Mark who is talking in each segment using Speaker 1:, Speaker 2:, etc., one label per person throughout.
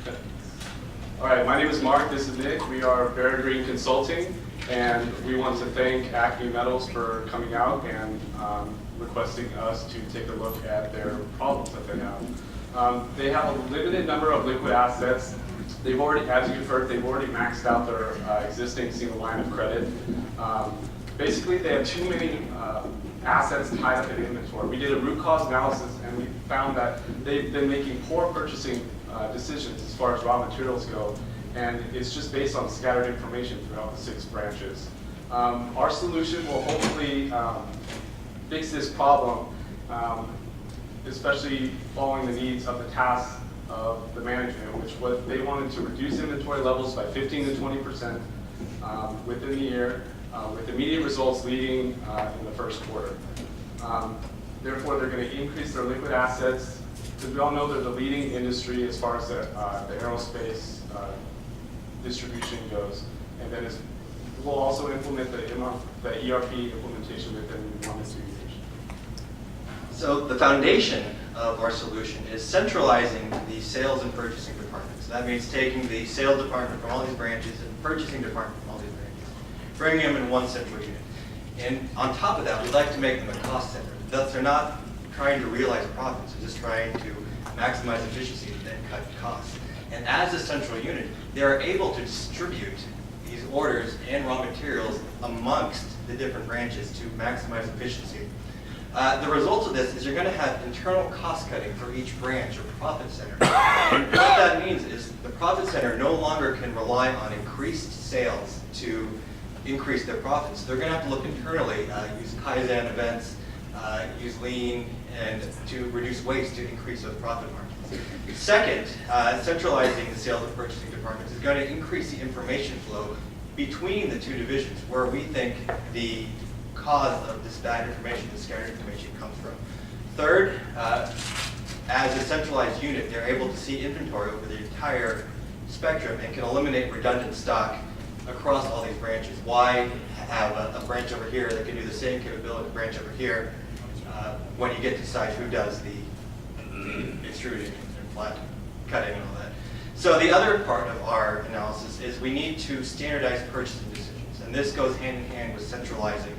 Speaker 1: All right, my name is Mark, this is Nick. We are Bear Green Consulting, and we want to thank Acme Metals for coming out and requesting us to take a look at their problems that they have. They have a limited number of liquid assets. They've already, as you've heard, they've already maxed out their existing single line of credit. Basically, they have too many assets tied up in inventory. We did a root cause analysis, and we found that they've been making poor purchasing decisions as far as raw materials go, and it's just based on scattered information throughout the 6 branches. Our solution will hopefully fix this problem, especially following the needs of the tasks of the management, which was they wanted to reduce inventory levels by 15 to 20% within the year, with immediate results leading in the first quarter. Therefore, they're going to increase their liquid assets, because we all know they're the leading industry as far as the aerospace distribution goes. And then we'll also implement the ERP implementation within 1 to 2 years.
Speaker 2: So the foundation of our solution is centralizing the sales and purchasing departments. That means taking the sales department from all these branches and purchasing department from all these branches, bringing them in one central unit. And on top of that, we'd like to make them a cost center. Thus, they're not trying to realize profits, they're just trying to maximize efficiency and cut costs. And as a central unit, they're able to distribute these orders and raw materials amongst the different branches to maximize efficiency. The results of this is you're going to have internal cost cutting for each branch or profit center. And what that means is the profit center no longer can rely on increased sales to increase their profits. They're going to have to look internally, use Kaizen events, use lean, and to reduce waste to increase those profit margins. Second, centralizing the sales and purchasing departments is going to increase the information flow between the 2 divisions, where we think the cause of this bad information, this scattered information, comes from. Third, as a centralized unit, they're able to see inventory over the entire spectrum and can eliminate redundant stock across all these branches. Why have a branch over here that can do the same capability as a branch over here when you get to decide who does the extruding and flat cutting and all that. So the other part of our analysis is we need to standardize purchasing decisions, and this goes hand in hand with centralizing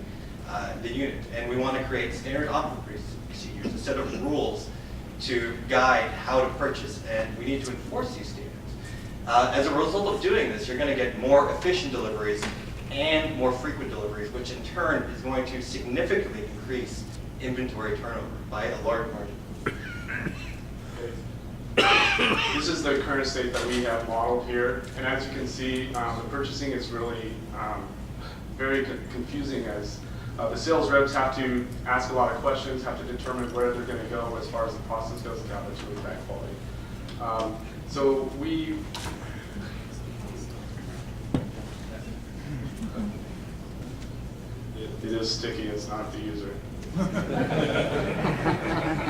Speaker 2: the unit. And we want to create standard operating procedures, a set of rules to guide how to purchase, and we need to enforce these standards. As a result of doing this, you're going to get more efficient deliveries and more frequent deliveries, which in turn is going to significantly increase inventory turnover by a large margin.
Speaker 1: This is the current state that we have modeled here, and as you can see, the purchasing is really very confusing, as the sales reps have to ask a lot of questions, have to determine where they're going to go as far as the process goes. Now that's really bad quality. So we it is sticky, it's not the user.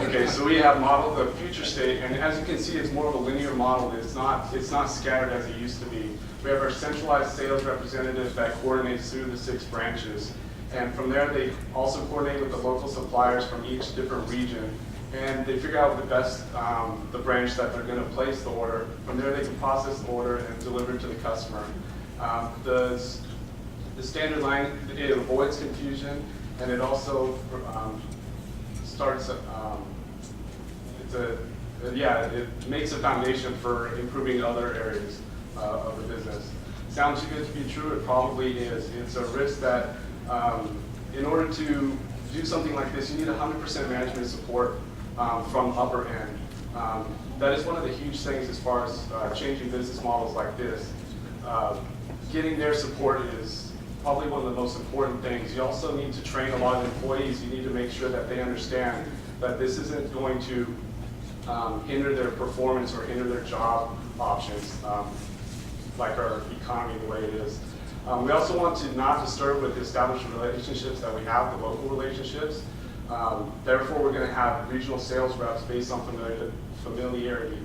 Speaker 1: Okay, so we have modeled the future state, and as you can see, it's more of a linear model. It's not scattered as it used to be. We have our centralized sales representative that coordinates through the 6 branches, and from there they also coordinate with the local suppliers from each different region, and they figure out the best, the branch that they're going to place the order. From there they can process the order and deliver it to the customer. The standard line, it avoids confusion, and it also starts, it makes a foundation for improving other areas of the business. Sounds too good to be true, it probably is. It's a risk that in order to do something like this, you need 100% management support from upper end. That is one of the huge things as far as changing business models like this. Getting their support is probably one of the most important things. You also need to train a lot of employees. You need to make sure that they understand that this isn't going to hinder their performance or hinder their job options, like our economy the way it is. We also want to not disturb with the established relationships that we have, the local relationships. Therefore, we're going to have regional sales reps based on familiarity.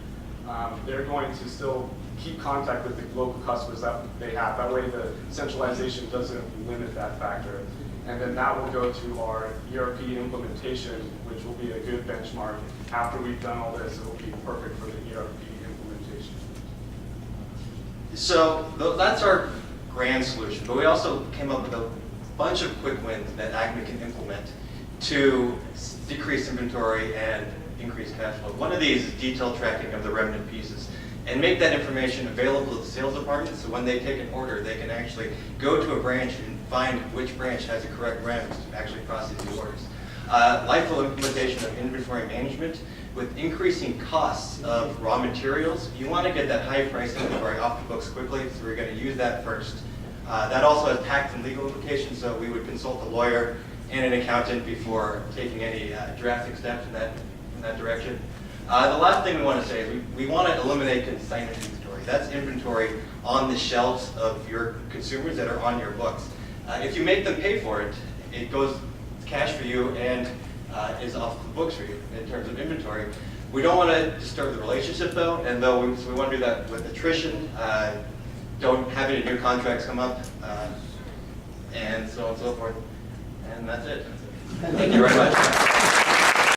Speaker 1: They're going to still keep contact with the local customers that they have. That way the centralization doesn't limit that factor. And then that will go to our ERP implementation, which will be a good benchmark. After we've done all this, it will be perfect for the ERP implementation.
Speaker 2: So that's our grand solution, but we also came up with a bunch of quick wins that Acme can implement to decrease inventory and increase cash flow. One of these is detailed tracking of the remnant pieces and make that information available to the sales department, so when they take an order, they can actually go to a branch and find which branch has the correct remnants to actually process the orders. LIFO implementation of inventory management. With increasing costs of raw materials, you want to get that high price inventory off the books quickly, so we're going to use that first. That also has tax and legal implications, so we would consult a lawyer and an accountant before taking any drastic steps in that direction. The last thing we want to say is we want to eliminate consignment inventory. That's inventory on the shelves of your consumers that are on your books. If you make them pay for it, it goes cash for you and is off the books for you in terms of inventory. We don't want to disturb the relationship though, and so we want to do that with attrition. Don't have any new contracts come up, and so on and so forth. And that's it. Thank you very much.